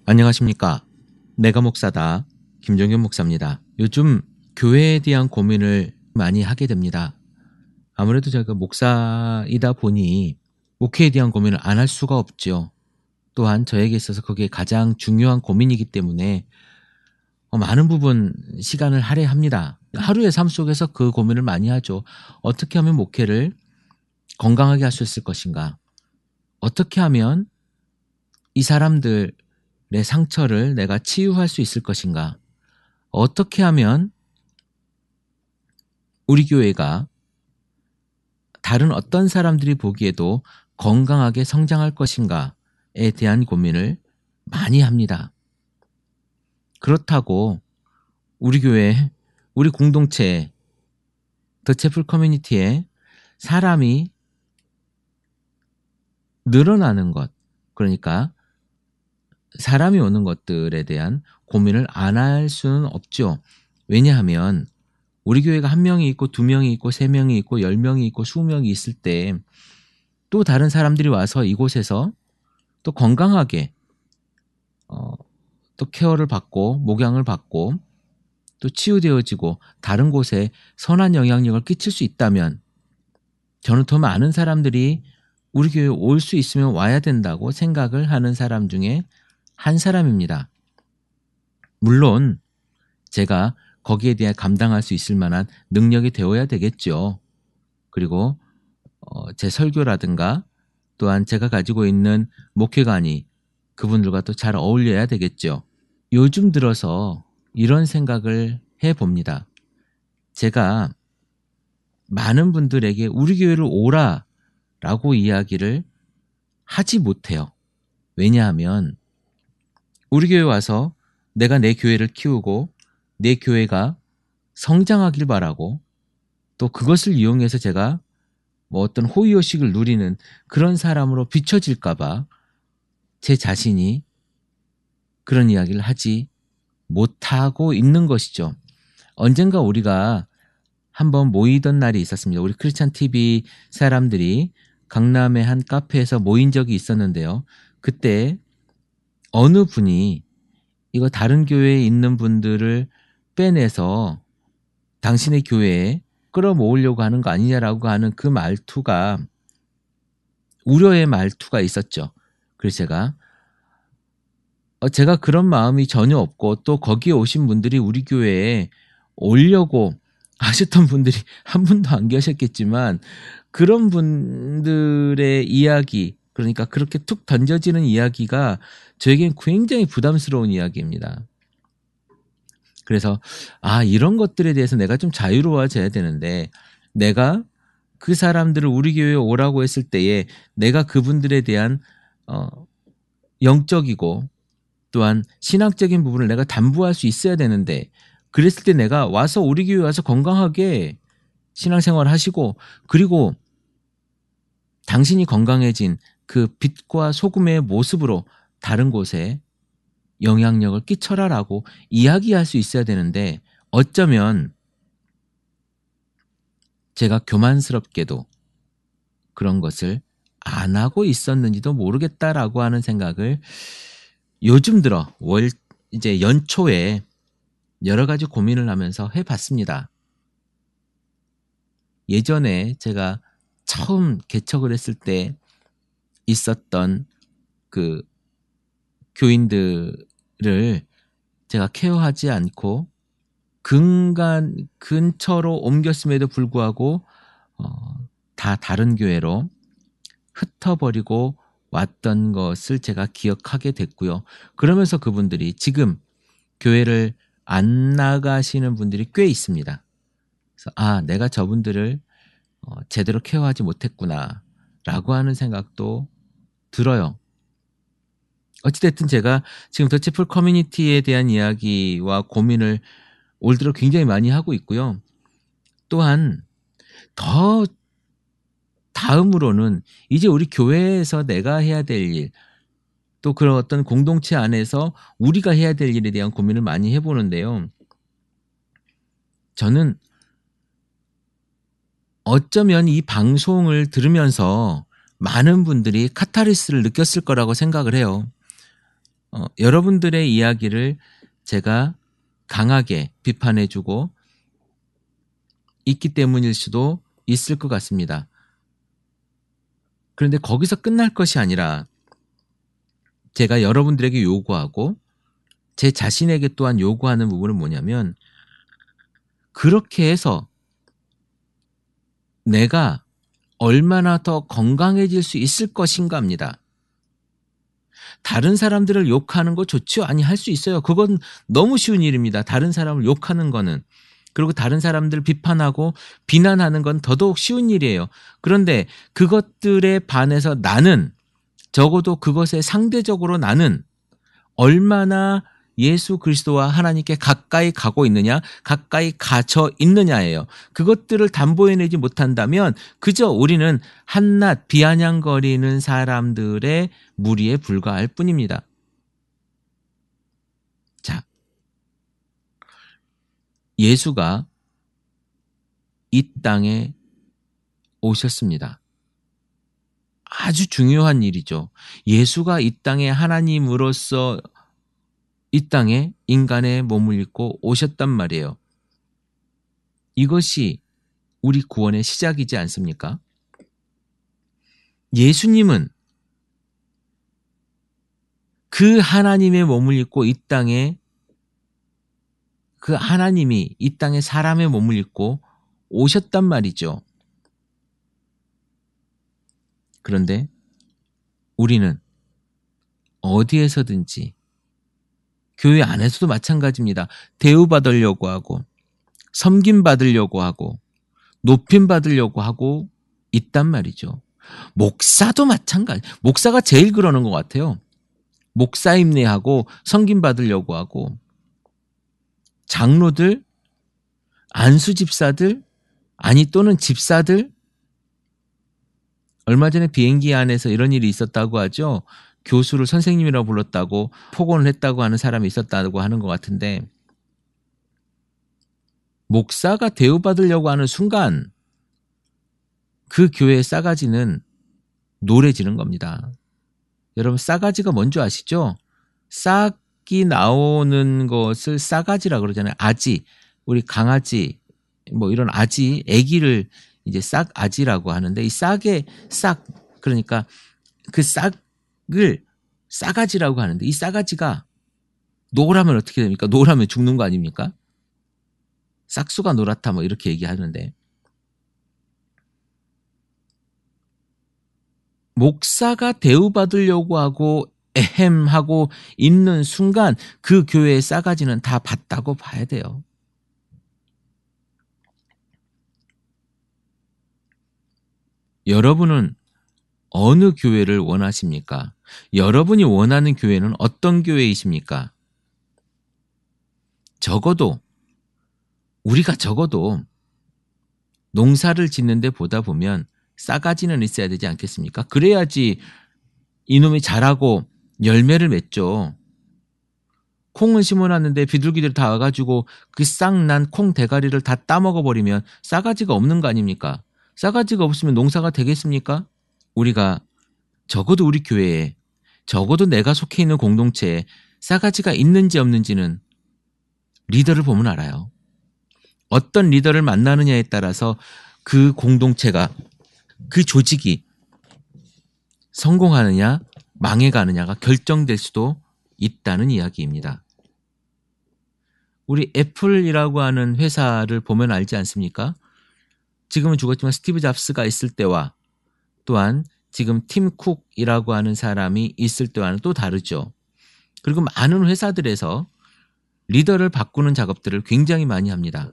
안녕하십니까. 내가 목사다. 김종균 목사입니다. 요즘 교회에 대한 고민을 많이 하게 됩니다. 아무래도 제가 목사이다 보니 목회에 대한 고민을 안 할 수가 없죠. 또한 저에게 있어서 그게 가장 중요한 고민이기 때문에 많은 부분 시간을 할애합니다. 하루의 삶 속에서 그 고민을 많이 하죠. 어떻게 하면 목회를 건강하게 할 수 있을 것인가? 어떻게 하면 이 사람들의 상처를 내가 치유할 수 있을 것인가? 어떻게 하면 우리 교회가 다른 어떤 사람들이 보기에도 건강하게 성장할 것인가에 대한 고민을 많이 합니다. 그렇다고 우리 교회, 우리 공동체, 더 채플 커뮤니티에 사람이 늘어나는 것, 그러니까 사람이 오는 것들에 대한 고민을 안 할 수는 없죠. 왜냐하면 우리 교회가 1명이 있고 2명이 있고 3명이 있고 10명이 있고 20명이 있을 때 또 다른 사람들이 와서 이곳에서 또 건강하게 또 케어를 받고 목양을 받고 또 치유되어지고 다른 곳에 선한 영향력을 끼칠 수 있다면 저는 더 많은 사람들이 우리 교회에 올 수 있으면 와야 된다고 생각을 하는 사람 중에 한 사람입니다. 물론 제가 거기에 대해 감당할 수 있을 만한 능력이 되어야 되겠죠. 그리고 제 설교라든가 또한 제가 가지고 있는 목회관이 그분들과 또 잘 어울려야 되겠죠. 요즘 들어서 이런 생각을 해봅니다. 제가 많은 분들에게 우리 교회를 오라라고 이야기를 하지 못해요. 왜냐하면 우리 교회 와서 내가 내 교회를 키우고 내 교회가 성장하길 바라고 또 그것을 이용해서 제가 어떤 호의호식을 누리는 그런 사람으로 비춰질까봐 제 자신이 그런 이야기를 하지 못하고 있는 것이죠. 언젠가 우리가 한번 모이던 날이 있었습니다. 우리 크리스찬 TV 사람들이 강남의 한 카페에서 모인 적이 있었는데요. 그때 어느 분이 이거 다른 교회에 있는 분들을 빼내서 당신의 교회에 끌어모으려고 하는 거 아니냐라고 하는 그 말투가 우려의 말투가 있었죠. 그래서 제가 그런 마음이 전혀 없고 또 거기에 오신 분들이 우리 교회에 오려고 하셨던 분들이 한 분도 안 계셨겠지만 그런 분들의 이야기, 그러니까 그렇게 툭 던져지는 이야기가 저에겐 굉장히 부담스러운 이야기입니다. 그래서 이런 것들에 대해서 내가 좀 자유로워져야 되는데 내가 그 사람들을 우리 교회에 오라고 했을 때에 내가 그분들에 대한 영적이고 또한 신학적인 부분을 내가 담보할 수 있어야 되는데 그랬을 때 내가 와서 우리 교회 와서 건강하게 신앙생활 하시고 그리고 당신이 건강해진 그 빛과 소금의 모습으로 다른 곳에 영향력을 끼쳐라라고 이야기할 수 있어야 되는데 어쩌면 제가 교만스럽게도 그런 것을 안 하고 있었는지도 모르겠다라고 하는 생각을 요즘 들어 이제 연초에 여러 가지 고민을 하면서 해봤습니다. 예전에 제가 처음 개척을 했을 때 있었던 그 교인들을 제가 케어하지 않고 근처로 옮겼음에도 불구하고 다 다른 교회로 흩어버리고 왔던 것을 제가 기억하게 됐고요. 그러면서 그분들이 지금 교회를 안 나가시는 분들이 꽤 있습니다. 그래서 내가 저분들을 제대로 케어하지 못했구나 라고 하는 생각도 들어요. 어찌됐든 제가 지금 더 채플 커뮤니티에 대한 이야기와 고민을 올 들어 굉장히 많이 하고 있고요. 또한 더 다음으로는 이제 우리 교회에서 내가 해야 될 일, 또 그런 어떤 공동체 안에서 우리가 해야 될 일에 대한 고민을 많이 해보는데요. 저는 어쩌면 이 방송을 들으면서 많은 분들이 카타르시스를 느꼈을 거라고 생각을 해요. 여러분들의 이야기를 제가 강하게 비판해주고 있기 때문일 수도 있을 것 같습니다. 그런데 거기서 끝날 것이 아니라 제가 여러분들에게 요구하고 제 자신에게 또한 요구하는 부분은 뭐냐면, 그렇게 해서 내가 얼마나 더 건강해질 수 있을 것인가 합니다. 다른 사람들을 욕하는 거 좋죠? 아니, 할 수 있어요. 그건 너무 쉬운 일입니다. 다른 사람을 욕하는 거는. 그리고 다른 사람들을 비판하고 비난하는 건 더더욱 쉬운 일이에요. 그런데 그것들에 반해서 나는, 적어도 그것에 상대적으로 나는 얼마나 예수 그리스도와 하나님께 가까이 가고 있느냐, 가까이 갇혀 있느냐예요. 그것들을 담보해내지 못한다면 그저 우리는 한낱 비아냥거리는 사람들의 무리에 불과할 뿐입니다. 자, 예수가 이 땅에 오셨습니다. 아주 중요한 일이죠. 예수가 이 땅에 하나님으로서 이 땅에 인간의 몸을 입고 오셨단 말이에요. 이것이 우리 구원의 시작이지 않습니까? 예수님은 그 하나님의 몸을 입고 이 땅에, 그 하나님이 이 땅에 사람의 몸을 입고 오셨단 말이죠. 그런데 우리는 어디에서든지, 교회 안에서도 마찬가지입니다. 대우받으려고 하고 섬김받으려고 하고 높임받으려고 하고 있단 말이죠. 목사도 마찬가지. 목사가 제일 그러는 것 같아요. 목사임내하고 섬김받으려고 하고, 장로들, 안수집사들, 아니 또는 집사들, 얼마 전에 비행기 안에서 이런 일이 있었다고 하죠. 교수를 선생님이라고 불렀다고 폭언을 했다고 하는 사람이 있었다고 하는 것 같은데, 목사가 대우받으려고 하는 순간 그 교회의 싸가지는 노래지는 겁니다. 여러분, 싸가지가 뭔지 아시죠? 싹이 나오는 것을 싸가지라 그러잖아요. 아지, 우리 강아지, 뭐 이런 아지, 아기를 이제 싹아지라고 하는데, 이 싹의 싹, 그러니까 그 싹을 싸가지라고 하는데, 이 싸가지가 노라면 어떻게 됩니까? 노라면 죽는 거 아닙니까? 싹수가 노랗다 뭐 이렇게 얘기하는데, 목사가 대우받으려고 하고 에헴하고 있는 순간 그 교회의 싸가지는 다 봤다고 봐야 돼요. 여러분은 어느 교회를 원하십니까? 여러분이 원하는 교회는 어떤 교회이십니까? 우리가 적어도 농사를 짓는데 보다 보면 싸가지는 있어야 되지 않겠습니까? 그래야지 이놈이 자라고 열매를 맺죠. 콩을 심어놨는데 비둘기들이 다 와가지고 그 싹 난 콩 대가리를 다 따먹어버리면 싸가지가 없는 거 아닙니까? 싸가지가 없으면 농사가 되겠습니까? 우리가 적어도 우리 교회에, 적어도 내가 속해 있는 공동체에 싸가지가 있는지 없는지는 리더를 보면 알아요. 어떤 리더를 만나느냐에 따라서 그 공동체가, 그 조직이 성공하느냐 망해가느냐가 결정될 수도 있다는 이야기입니다. 우리 애플이라고 하는 회사를 보면 알지 않습니까? 지금은 죽었지만 스티브 잡스가 있을 때와 또한 지금 팀 쿡이라고 하는 사람이 있을 때와는 또 다르죠. 그리고 많은 회사들에서 리더를 바꾸는 작업들을 굉장히 많이 합니다.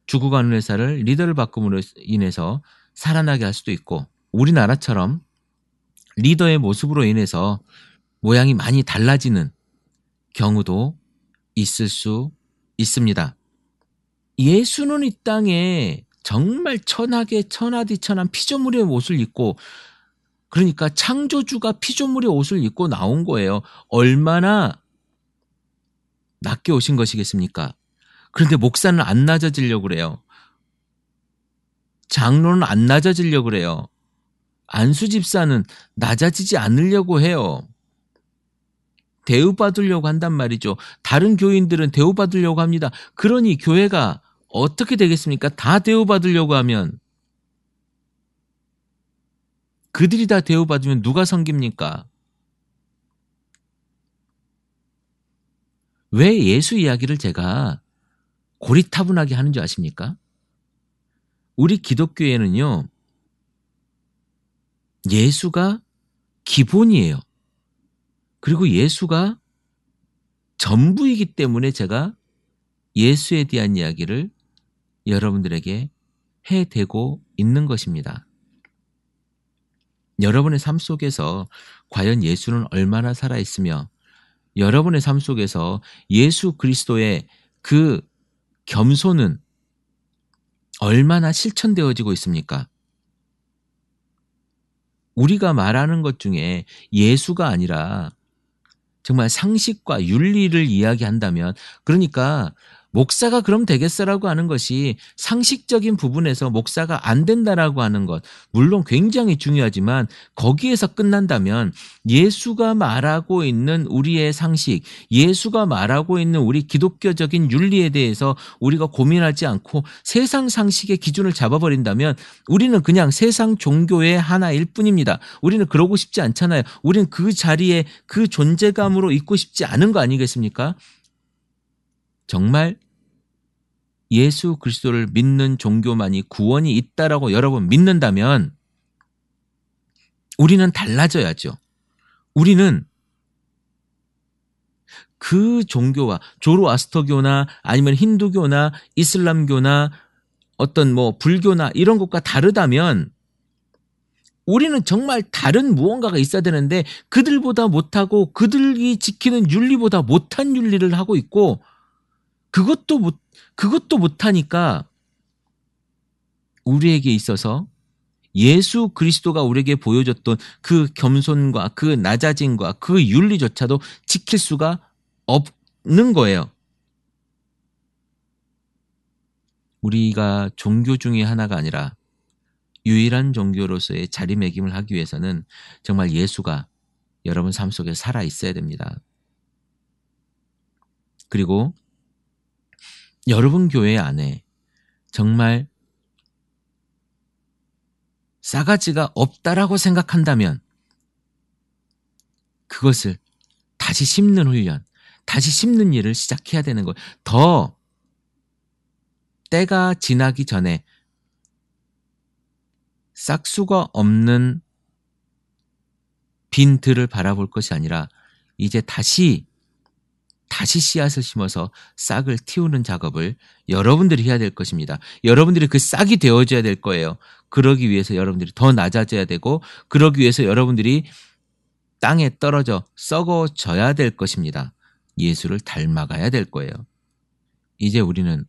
죽어가는 회사를 리더를 바꿈으로 인해서 살아나게 할 수도 있고, 우리나라처럼 리더의 모습으로 인해서 모양이 많이 달라지는 경우도 있을 수 있습니다. 예수는 이 땅에 정말 천하게 천하디천한 피조물의 옷을 입고, 그러니까 창조주가 피조물의 옷을 입고 나온 거예요. 얼마나 낮게 오신 것이겠습니까? 그런데 목사는 안 낮아지려고 그래요. 장로는 안 낮아지려고 그래요. 안수집사는 낮아지지 않으려고 해요. 대우받으려고 한단 말이죠. 다른 교인들은 대우받으려고 합니다. 그러니 교회가 어떻게 되겠습니까? 다 대우받으려고 하면, 그들이 다 대우받으면 누가 섬깁니까? 왜 예수 이야기를 제가 고리타분하게 하는 줄 아십니까? 우리 기독교에는요, 예수가 기본이에요. 그리고 예수가 전부이기 때문에 제가 예수에 대한 이야기를 여러분들에게 해대고 있는 것입니다. 여러분의 삶 속에서 과연 예수는 얼마나 살아있으며, 여러분의 삶 속에서 예수 그리스도의 그 겸손은 얼마나 실천되어지고 있습니까? 우리가 말하는 것 중에 예수가 아니라 정말 상식과 윤리를 이야기한다면, 그러니까 목사가 그럼 되겠어라고 하는 것이 상식적인 부분에서 목사가 안 된다라고 하는 것, 물론 굉장히 중요하지만 거기에서 끝난다면 예수가 말하고 있는 우리의 상식, 예수가 말하고 있는 우리 기독교적인 윤리에 대해서 우리가 고민하지 않고 세상 상식의 기준을 잡아버린다면 우리는 그냥 세상 종교의 하나일 뿐입니다. 우리는 그러고 싶지 않잖아요. 우리는 그 자리에 그 존재감으로 있고 싶지 않은 거 아니겠습니까? 정말 예수 그리스도를 믿는 종교만이 구원이 있다라고 여러분 믿는다면 우리는 달라져야죠. 우리는 그 종교와 조로아스터교나 아니면 힌두교나 이슬람교나 어떤 뭐 불교나 이런 것과 다르다면 우리는 정말 다른 무언가가 있어야 되는데 그들보다 못하고 그들이 지키는 윤리보다 못한 윤리를 하고 있고 그것도 못하니까 우리에게 있어서 예수 그리스도가 우리에게 보여줬던 그 겸손과 그 낮아짐과 그 윤리조차도 지킬 수가 없는 거예요. 우리가 종교 중에 하나가 아니라 유일한 종교로서의 자리매김을 하기 위해서는 정말 예수가 여러분 삶 속에 살아 있어야 됩니다. 그리고 여러분 교회 안에 정말 싸가지가 없다라고 생각한다면 그것을 다시 심는 훈련, 다시 심는 일을 시작해야 되는 거예요. 더 때가 지나기 전에 싹수가 없는 빈 들을 바라볼 것이 아니라 이제 다시 씨앗을 심어서 싹을 틔우는 작업을 여러분들이 해야 될 것입니다. 여러분들이 그 싹이 되어줘야 될 거예요. 그러기 위해서 여러분들이 더 낮아져야 되고 그러기 위해서 여러분들이 땅에 떨어져 썩어져야 될 것입니다. 예수를 닮아가야 될 거예요. 이제 우리는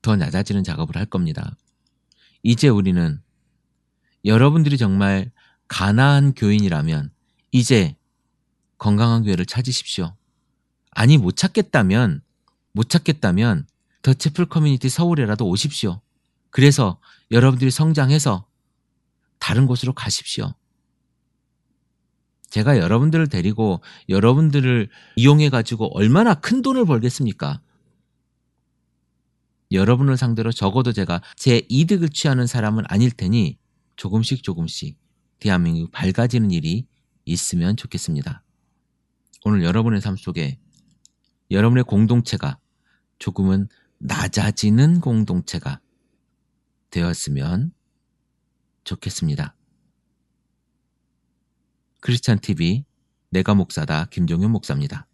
더 낮아지는 작업을 할 겁니다. 이제 우리는 여러분들이 정말 가나안 교인이라면 이제 건강한 교회를 찾으십시오. 아니 못 찾겠다면 더 채플 커뮤니티 서울에라도 오십시오. 그래서 여러분들이 성장해서 다른 곳으로 가십시오. 제가 여러분들을 데리고 여러분들을 이용해 가지고 얼마나 큰 돈을 벌겠습니까? 여러분을 상대로 적어도 제가 제 이득을 취하는 사람은 아닐 테니 조금씩 대한민국 밝아지는 일이 있으면 좋겠습니다. 오늘 여러분의 삶 속에 여러분의 공동체가 조금은 낮아지는 공동체가 되었으면 좋겠습니다. 크리스찬 TV 내가 목사다 김종현 목사입니다.